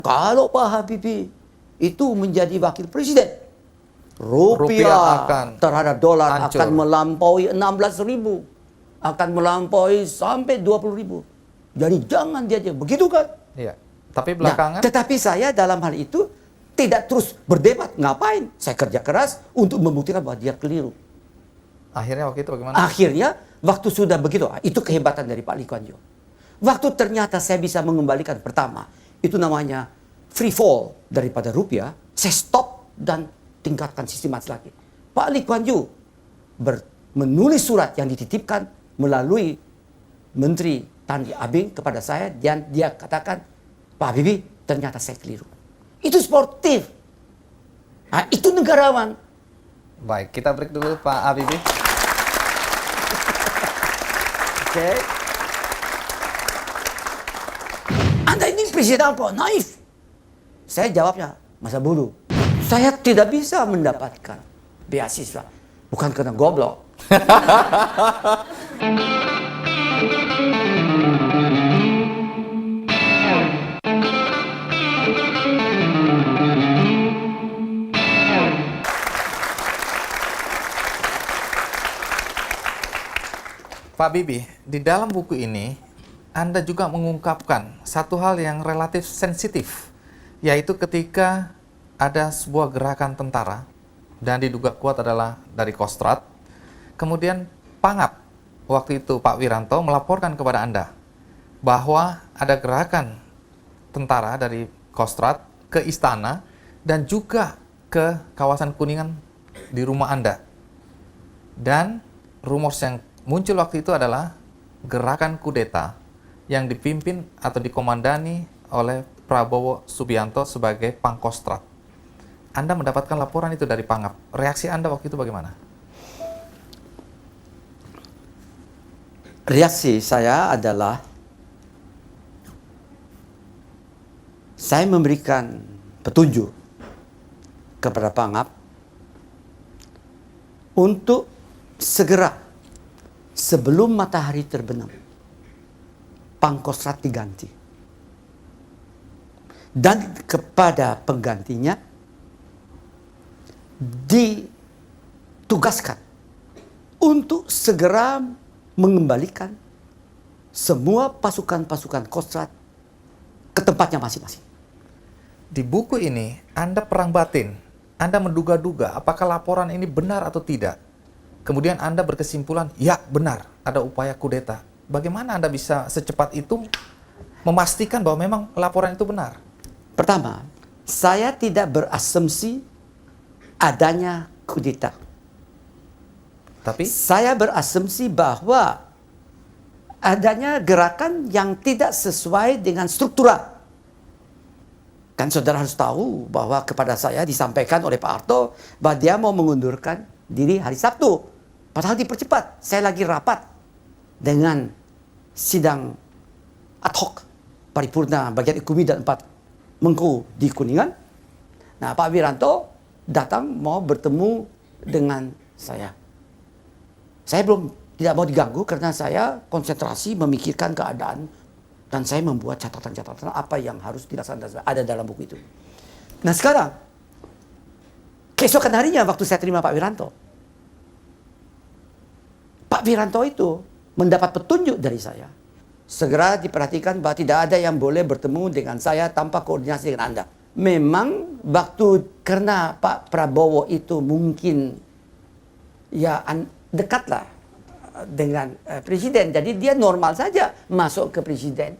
Kalau Pak Habibie itu menjadi wakil presiden, rupiah terhadap dolar akan melampaui 16.000, akan melampaui sampai 20.000. Jadi jangan dia begitu kan? Iya. Tapi belakangan. Nah, tetapi saya dalam hal itu tidak terus berdebat. Ngapain? Saya kerja keras untuk membuktikan bahwa dia keliru. Akhirnya waktu itu bagaimana? Akhirnya waktu sudah begitu, itu kehebatan dari Pak Lee Kuan Yew. Waktu ternyata saya bisa mengembalikan pertama, itu namanya free fall daripada rupiah, saya stop dan tingkatkan sistematis lagi. Pak Lee Kuan Yew menulis surat yang dititipkan melalui Menteri Tan Abing kepada saya, dan dia katakan, Pak Habibie, ternyata saya keliru. Itu sportif. Nah, itu negarawan. Baik, kita break dulu Pak Habibie. Oke. Anda ini presiden apa? Naif. Saya jawabnya, masa bodoh. Saya tidak bisa mendapatkan beasiswa. Bukan karena goblok. Pak Habibie, di dalam buku ini Anda juga mengungkapkan satu hal yang relatif sensitif, yaitu ketika ada sebuah gerakan tentara dan diduga kuat adalah dari Kostrad, kemudian Pangap, waktu itu Pak Wiranto melaporkan kepada Anda bahwa ada gerakan tentara dari Kostrad ke istana dan juga ke kawasan Kuningan di rumah Anda. Dan rumors yang muncul waktu itu adalah gerakan kudeta yang dipimpin atau dikomandani oleh Prabowo Subianto sebagai Pangkostrat. Anda mendapatkan laporan itu dari Pangap. Reaksi Anda waktu itu bagaimana? Reaksi saya adalah saya memberikan petunjuk kepada Pangap untuk segera sebelum matahari terbenam, Pangkostrat diganti. Dan kepada penggantinya ditugaskan untuk segera mengembalikan semua pasukan-pasukan Kostrad ke tempatnya masing-masing. Di buku ini, Anda perang batin. Anda menduga-duga apakah laporan ini benar atau tidak. Kemudian Anda berkesimpulan, ya benar, ada upaya kudeta. Bagaimana Anda bisa secepat itu memastikan bahwa memang laporan itu benar? Pertama, saya tidak berasumsi adanya kudeta. Tapi saya berasumsi bahwa adanya gerakan yang tidak sesuai dengan struktural. Kan saudara harus tahu bahwa kepada saya disampaikan oleh Pak Harto bahwa dia mau mengundurkan diri hari Sabtu. Padahal dipercepat. Saya lagi rapat dengan sidang ad hoc paripurna bagian ekonomi dan 4 Menko di Kuningan. Nah, Pak Wiranto datang mau bertemu dengan saya. Saya tidak mau diganggu karena saya konsentrasi memikirkan keadaan dan saya membuat catatan-catatan apa yang harus dilaksanakan ada dalam buku itu. Nah, sekarang keesokan harinya waktu saya terima Pak Wiranto itu mendapat petunjuk dari saya. Segera diperhatikan bahwa tidak ada yang boleh bertemu dengan saya tanpa koordinasi dengan Anda. Memang karena Pak Prabowo itu mungkin ya dekatlah dengan presiden. Jadi dia normal saja masuk ke presiden.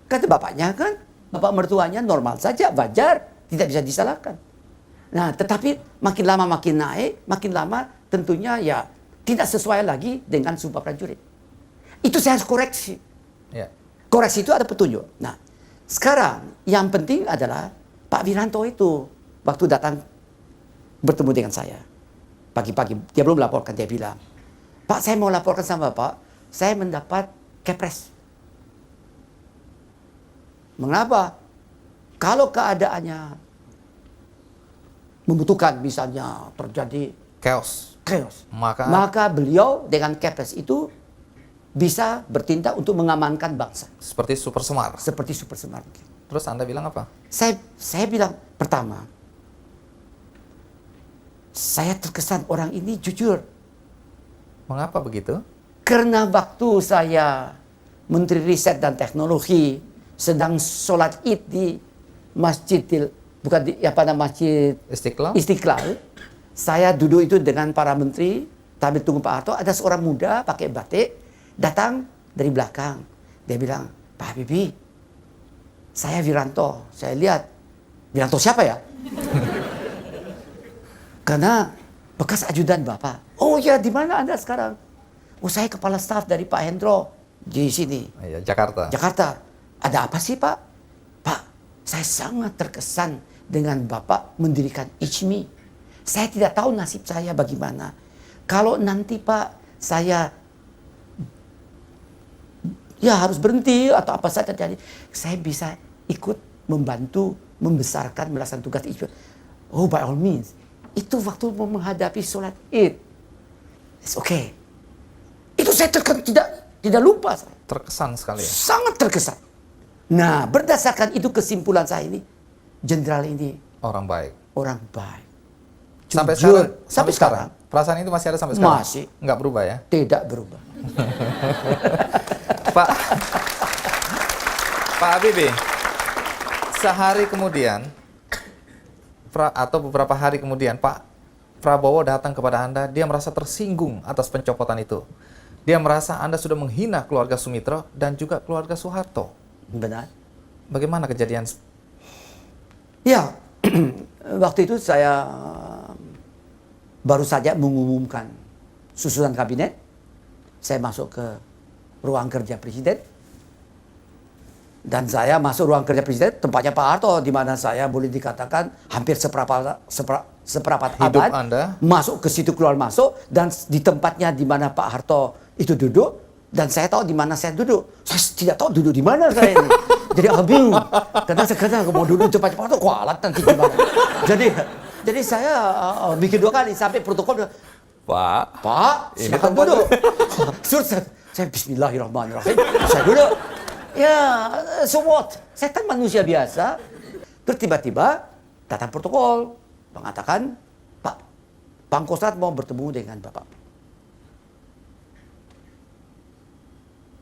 Kata bapaknya kan, bapak mertuanya normal saja, wajar, tidak bisa disalahkan. Nah, tetapi makin lama makin naik, makin lama tentunya ya tidak sesuai lagi dengan sumpah prajurit. Itu saya harus koreksi. ya. Koreksi itu ada petunjuk. Nah, sekarang yang penting adalah Pak Wiranto itu waktu datang bertemu dengan saya. Pagi-pagi, dia belum melaporkan, dia bilang, Pak, saya mau laporkan sama Bapak, saya mendapat kepres. Mengapa? Kalau keadaannya membutuhkan, misalnya terjadi Chaos. maka beliau dengan kepres itu bisa bertindak untuk mengamankan bangsa. Seperti Super Semar. Seperti Super Semar. Terus Anda bilang apa? Saya bilang pertama, saya terkesan orang ini jujur. Mengapa begitu? Karena waktu saya Menteri Riset dan Teknologi sedang sholat Id di Masjid Istiqlal? Istiqlal, saya duduk itu dengan para menteri sambil tunggu Pak Harto. Ada seorang muda pakai batik datang dari belakang. Dia bilang, Pak Habibie, saya Wiranto. Saya lihat, Wiranto siapa ya? Karena bekas ajudan Bapak. Oh ya, di mana Anda sekarang? Oh, saya kepala staf dari Pak Hendro di sini. Iya, Jakarta. Jakarta. Ada apa sih, Pak? Pak, saya sangat terkesan dengan Bapak mendirikan ICMI. Saya tidak tahu nasib saya bagaimana. Kalau nanti Pak, saya harus berhenti atau apa saja terjadi, saya bisa ikut membantu membesarkan melaksanakan tugas ICMI. Oh, by all means. Itu waktu mau menghadapi sholat Id. It's okay. Itu saya tidak lupa. Terkesan sekali ya? Sangat terkesan. Nah, berdasarkan itu kesimpulan saya ini, jenderal ini Orang baik. orang baik. Sampai Jujur. sekarang? Sampai sekarang. Perasaan itu masih ada sampai sekarang? Masih. Nggak berubah ya? Tidak berubah. Pak Habibie, sehari kemudian atau beberapa hari kemudian Pak Prabowo datang kepada Anda, dia merasa tersinggung atas pencopotan itu. Dia merasa Anda sudah menghina keluarga Sumitro dan juga keluarga Soeharto. Benar. Bagaimana kejadian? Ya, waktu itu saya baru saja mengumumkan susunan kabinet. Saya masuk ke ruang kerja presiden. Dan saya masuk ruang kerja presiden, tempatnya Pak Harto, di mana saya boleh dikatakan hampir seperempat Hidup abad. Anda? Masuk ke situ, keluar masuk, dan di tempatnya di mana Pak Harto itu duduk, dan saya tahu di mana saya duduk. Saya tidak tahu duduk di mana saya ini. Jadi agak bingung. Karena sekarang mau duduk di tempatnya Pak Harto, kualat nanti gimana. Jadi saya bikin 2 kali sampai protokol. Pak, ini silakan tempat- duduk. Terus saya Bismillahirrahmanirrahim. Saya duduk. Ya, so what? Saya kan manusia biasa. Terus tiba-tiba datang protokol mengatakan, Pak, Pangkostrat mau bertemu dengan Bapak.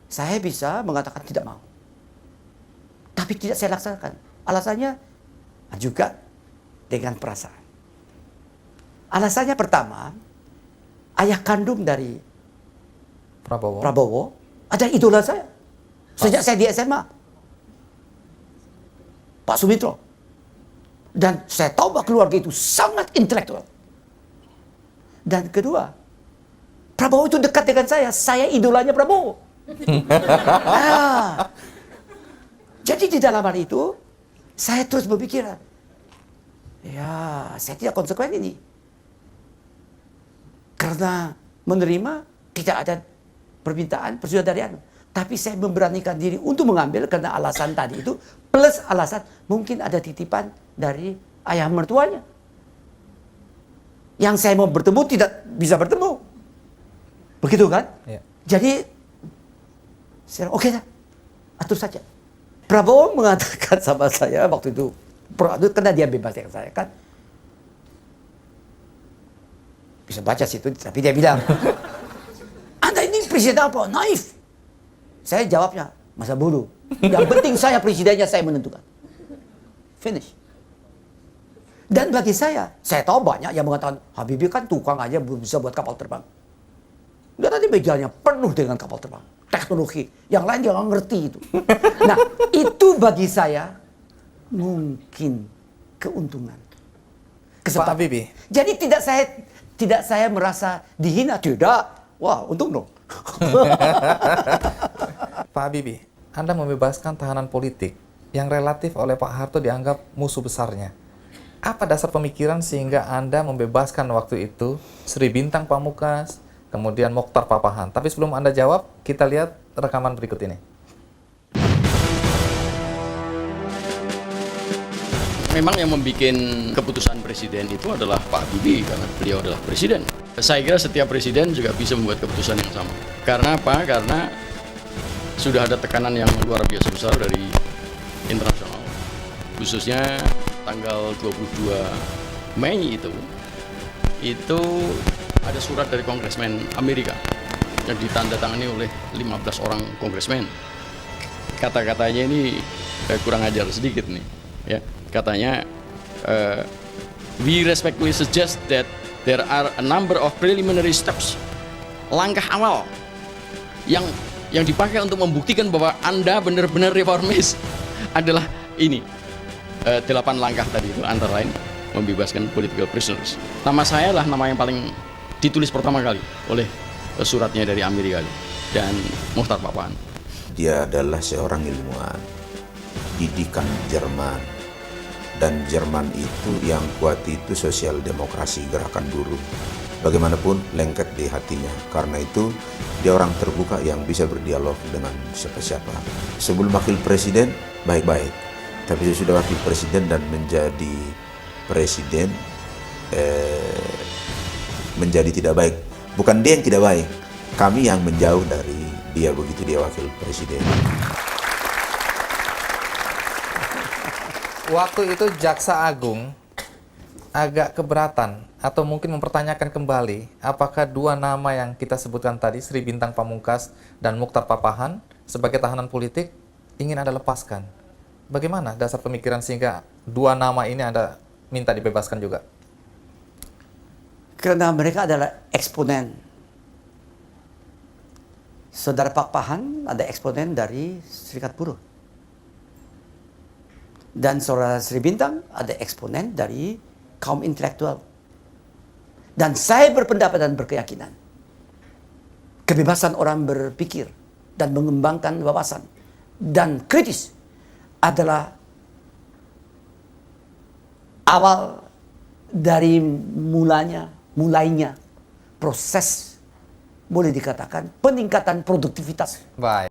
Saya bisa mengatakan tidak mau. Tapi tidak saya laksanakan. Alasannya juga dengan perasaan. Alasannya pertama, ayah kandung dari Prabowo ada idola saya. Sejak saya di SMA. Pak Sumitro. Dan saya tahu bahwa keluarga itu sangat intelektual. Dan kedua, Prabowo itu dekat dengan saya idolanya Prabowo. Jadi di dalam hal itu, saya terus berpikir, ya saya tidak konsekuen ini. Karena menerima tidak ada permintaan, persetujuan dari anu. Tapi saya memberanikan diri untuk mengambil karena alasan tadi itu, plus alasan mungkin ada titipan dari ayah mertuanya. Yang saya mau bertemu tidak bisa bertemu. Begitu kan? Ya. Jadi, saya oke, atur saja. Prabowo mengatakan sama saya waktu itu, karena dia bebas dengan saya kan. Bisa baca situ, tapi dia bilang, Anda ini presiden apa? Naif. Saya jawabnya, masa bodoh. Yang penting saya presidennya, saya menentukan. Finish. Dan bagi saya tahu banyak yang mengatakan, Habibie kan tukang aja bisa buat kapal terbang. Dan nanti mejanya penuh dengan kapal terbang. Teknologi. Yang lain dia nggak ngerti itu. Nah, itu bagi saya mungkin keuntungan. Pak Habibie. Jadi tidak saya merasa dihina. Tidak. Wah, untung dong. Pak Habibie, Anda membebaskan tahanan politik yang relatif oleh Pak Harto dianggap musuh besarnya. Apa dasar pemikiran sehingga Anda membebaskan waktu itu Sri Bintang Pamungkas, kemudian Mokhtar Papahan? Tapi sebelum Anda jawab, kita lihat rekaman berikut ini. Memang yang membuat keputusan presiden itu adalah Pak Habibie karena beliau adalah presiden. Saya kira setiap presiden juga bisa membuat keputusan yang sama. Karena apa? Karena sudah ada tekanan yang luar biasa besar dari internasional. khususnya tanggal 22 Mei itu ada surat dari kongresmen Amerika yang ditandatangani oleh 15 orang kongresmen. Kata-katanya ini kurang ajar sedikit nih, ya. Katanya we respectfully suggest that there are a number of preliminary steps, langkah awal yang dipakai untuk membuktikan bahwa Anda benar-benar reformis adalah ini. 8 langkah tadi itu, antara lain membebaskan political prisoners. Nama saya lah nama yang paling ditulis pertama kali oleh suratnya dari Amerika dan Muchtar Papahan. Dia adalah seorang ilmuwan, didikan Jerman, dan Jerman itu yang kuat itu sosial demokrasi, gerakan buruh. Bagaimanapun lengket di hatinya, karena itu dia orang terbuka yang bisa berdialog dengan siapa-siapa. Sebelum wakil presiden baik-baik, tapi sudah wakil presiden dan menjadi presiden menjadi tidak baik. Bukan dia yang tidak baik, kami yang menjauh dari dia begitu dia wakil presiden. Waktu itu Jaksa Agung agak keberatan atau mungkin mempertanyakan kembali apakah dua nama yang kita sebutkan tadi, Sri Bintang Pamungkas dan Muchtar Papahan sebagai tahanan politik ingin Anda lepaskan. Bagaimana dasar pemikiran sehingga dua nama ini Anda minta dibebaskan juga? Karena mereka adalah eksponen. Saudara Papahan ada eksponen dari Serikat Buruh. Dan saudara Sri Bintang ada eksponen dari kaum intelektual. Dan saya berpendapat dan berkeyakinan, kebebasan orang berpikir dan mengembangkan wawasan dan kritis adalah awal dari mulainya proses, boleh dikatakan, peningkatan produktivitas. Baik.